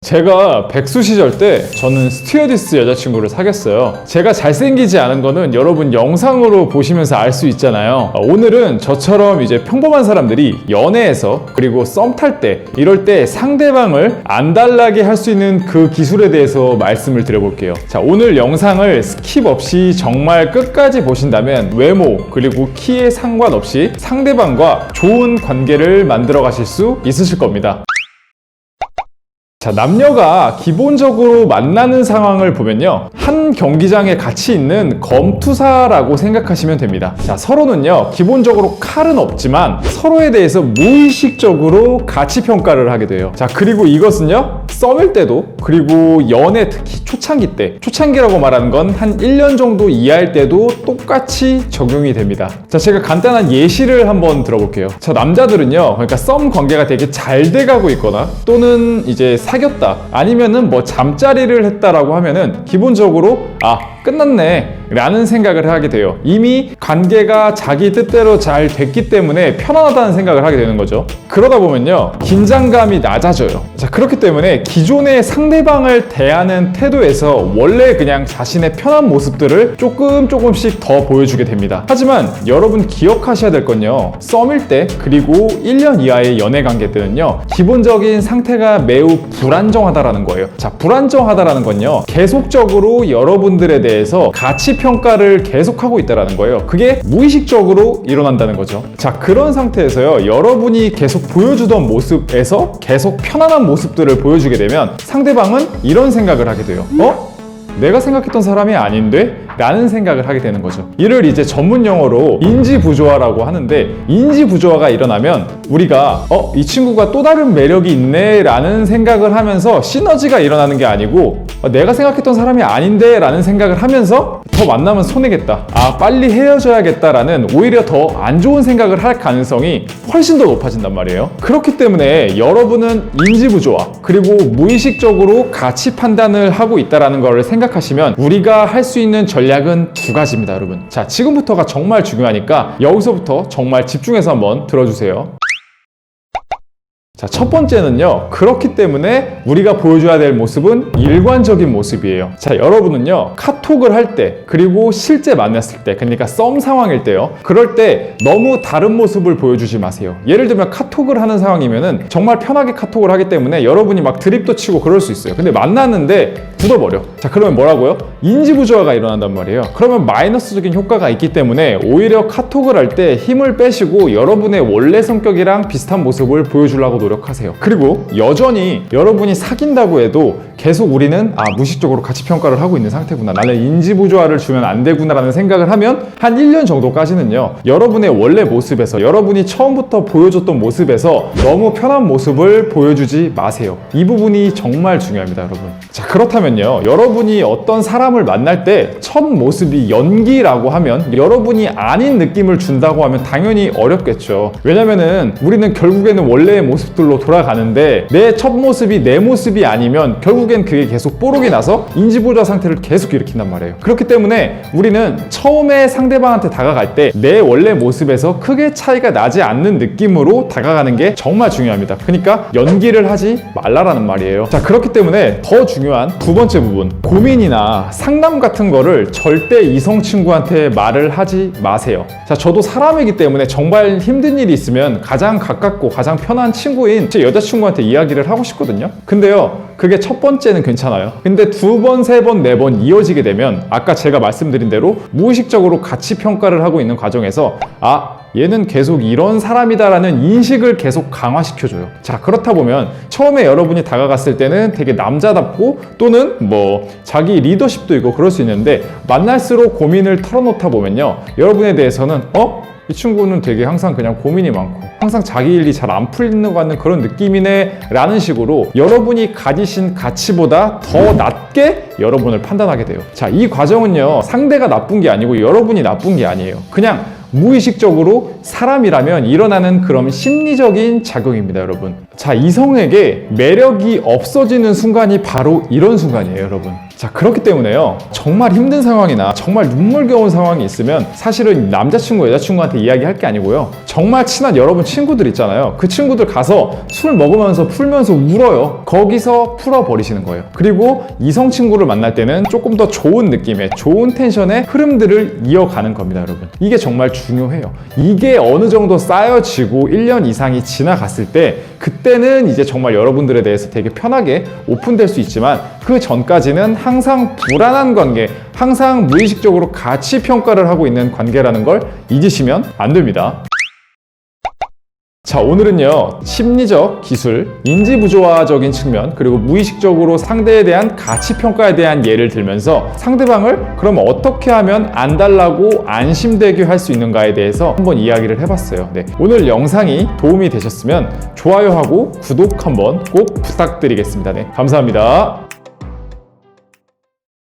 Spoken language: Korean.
제가 백수 시절 때 저는 스튜어디스 여자친구를 사귀었어요. 제가 잘생기지 않은 거는 여러분 영상으로 보시면서 알 수 있잖아요. 오늘은 저처럼 이제 평범한 사람들이 연애에서 그리고 썸 탈 때 이럴 때 상대방을 안달나게 할 수 있는 그 기술에 대해서 말씀을 드려볼게요. 자, 오늘 영상을 스킵 없이 정말 끝까지 보신다면 외모 그리고 키에 상관없이 상대방과 좋은 관계를 만들어 가실 수 있으실 겁니다. 자, 남녀가 기본적으로 만나는 상황을 보면요, 한 경기장에 같이 있는 검투사라고 생각하시면 됩니다. 자, 서로는요 기본적으로 칼은 없지만 서로에 대해서 무의식적으로 가치 평가를 하게 돼요. 자, 그리고 이것은요 썸일 때도 그리고 연애 특히 초창기 때, 초창기라고 말하는 건 한 1년 정도 이하일 때도 똑같이 적용이 됩니다. 자, 제가 간단한 예시를 한번 들어볼게요. 자, 남자들은요, 그러니까 썸 관계가 되게 잘 돼가고 있거나 또는 이제 사귀었다 아니면은 뭐 잠자리를 했다라고 하면은 기본적으로 끝났네 라는 생각을 하게 돼요. 이미 관계가 자기 뜻대로 잘 됐기 때문에 편안하다는 생각을 하게 되는 거죠. 그러다 보면요 긴장감이 낮아져요. 자, 그렇기 때문에 기존의 상대방을 대하는 태도에서 원래 그냥 자신의 편한 모습들을 조금씩 더 보여주게 됩니다. 하지만 여러분 기억하셔야 될 건요, 썸일 때 그리고 1년 이하의 연애 관계 때는요 기본적인 상태가 매우 불안정하다라는 거예요. 자, 불안정하다라는 건요 계속적으로 여러분들에 대해서 가치 평가를 계속하고 있다는 거예요. 그게 무의식적으로 일어난다는 거죠. 자, 그런 상태에서요 여러분이 계속 보여주던 모습에서 계속 편안한 모습들을 보여주게 되면 상대방은 이런 생각을 하게 돼요. 내가 생각했던 사람이 아닌데? 라는 생각을 하게 되는 거죠. 이를 이제 전문 용어로 인지부조화라고 하는데, 인지부조화가 일어나면 우리가 이 친구가 또 다른 매력이 있네 라는 생각을 하면서 시너지가 일어나는 게 아니고 내가 생각했던 사람이 아닌데 라는 생각을 하면서 더 만나면 손해겠다, 빨리 헤어져야겠다 라는 오히려 더 안 좋은 생각을 할 가능성이 훨씬 더 높아진단 말이에요. 그렇기 때문에 여러분은 인지부조화 그리고 무의식적으로 가치 판단을 하고 있다는 걸 생각하시면 우리가 할 수 있는 전략은 두 가지입니다, 여러분. 자, 지금부터가 정말 중요하니까 여기서부터 정말 집중해서 한번 들어주세요. 자, 첫 번째는요, 그렇기 때문에 우리가 보여줘야 될 모습은 일관적인 모습이에요. 자, 여러분은요 카톡을 할 때 그리고 실제 만났을 때, 그러니까 썸 상황일 때요, 그럴 때 너무 다른 모습을 보여주지 마세요. 예를 들면 카톡을 하는 상황이면은 정말 편하게 카톡을 하기 때문에 여러분이 막 드립도 치고 그럴 수 있어요. 근데 만났는데 굳어버려. 자, 그러면 뭐라고요? 인지부조화가 일어난단 말이에요. 그러면 마이너스적인 효과가 있기 때문에 오히려 카톡을 할 때 힘을 빼시고 여러분의 원래 성격이랑 비슷한 모습을 보여주려고 노력하세요. 그리고 여전히 여러분이 사귄다고 해도 계속 우리는 무의식적으로 가치 평가를 하고 있는 상태구나, 나는 인지부조화를 주면 안 되구나 라는 생각을 하면 한 1년 정도까지는요 여러분의 원래 모습에서, 여러분이 처음부터 보여줬던 모습에서 너무 편한 모습을 보여주지 마세요. 이 부분이 정말 중요합니다, 여러분. 자, 그렇다면요, 여러분이 어떤 사람을 만날 때 첫 모습이 연기라고 하면, 여러분이 아닌 느낌을 준다고 하면 당연히 어렵겠죠. 왜냐면은 우리는 결국에는 원래의 모습들로 돌아가는데 내 첫 모습이 내 모습이 아니면 결국엔 그게 계속 뽀록이 나서 인지부조화 상태를 계속 일으킨단 말이에요. 그렇기 때문에 우리는 처음에 상대방한테 다가갈 때 내 원래 모습에서 크게 차이가 나지 않는 느낌으로 다가가는 게 정말 중요합니다. 그러니까 연기를 하지 말라라는 말이에요. 자, 그렇기 때문에 더 중요한 두 번째 부분, 고민이나 상담 같은 거를 절대 이성 친구한테 말을 하지 마세요. 자, 저도 사람이기 때문에 정말 힘든 일이 있으면 가장 가깝고 가장 편한 친구인 제 여자친구한테 이야기를 하고 싶거든요. 근데요, 그게 첫 번째는 괜찮아요. 근데 두 번, 세 번, 네 번 이어지게 되면 아까 제가 말씀드린 대로 무의식적으로 가치 평가를 하고 있는 과정에서 얘는 계속 이런 사람이다라는 인식을 계속 강화시켜줘요. 자, 그렇다 보면 처음에 여러분이 다가갔을 때는 되게 남자답고 또는 뭐 자기 리더십도 있고 그럴 수 있는데 만날수록 고민을 털어놓다 보면요, 여러분에 대해서는 이 친구는 되게 항상 그냥 고민이 많고 항상 자기 일이 잘 안 풀리는 것 같은 그런 느낌이네 라는 식으로 여러분이 가지신 가치보다 더 낮게 여러분을 판단하게 돼요. 자, 이 과정은요 상대가 나쁜 게 아니고 여러분이 나쁜 게 아니에요. 그냥 무의식적으로 사람이라면 일어나는 그런 심리적인 작용입니다, 여러분. 자, 이성에게 매력이 없어지는 순간이 바로 이런 순간이에요, 여러분. 자, 그렇기 때문에요, 정말 힘든 상황이나 정말 눈물겨운 상황이 있으면 사실은 남자친구, 여자친구한테 이야기할 게 아니고요, 정말 친한 여러분 친구들 있잖아요. 그 친구들 가서 술 먹으면서 풀면서 울어요. 거기서 풀어버리시는 거예요. 그리고 이성 친구를 만날 때는 조금 더 좋은 느낌의, 좋은 텐션의 흐름들을 이어가는 겁니다, 여러분. 이게 정말 중요해요. 이게 어느 정도 쌓여지고 1년 이상이 지나갔을 때, 그때는 이제 정말 여러분들에 대해서 되게 편하게 오픈될 수 있지만, 그 전까지는 항상 불안한 관계, 항상 무의식적으로 가치 평가를 하고 있는 관계라는 걸 잊으시면 안 됩니다. 자, 오늘은요, 심리적 기술, 인지부조화적인 측면, 그리고 무의식적으로 상대에 대한 가치평가에 대한 예를 들면서 상대방을 그럼 어떻게 하면 안달나고 안심되게 할 수 있는가에 대해서 한번 이야기를 해봤어요. 네, 오늘 영상이 도움이 되셨으면 좋아요하고 구독 한번 꼭 부탁드리겠습니다. 네, 감사합니다.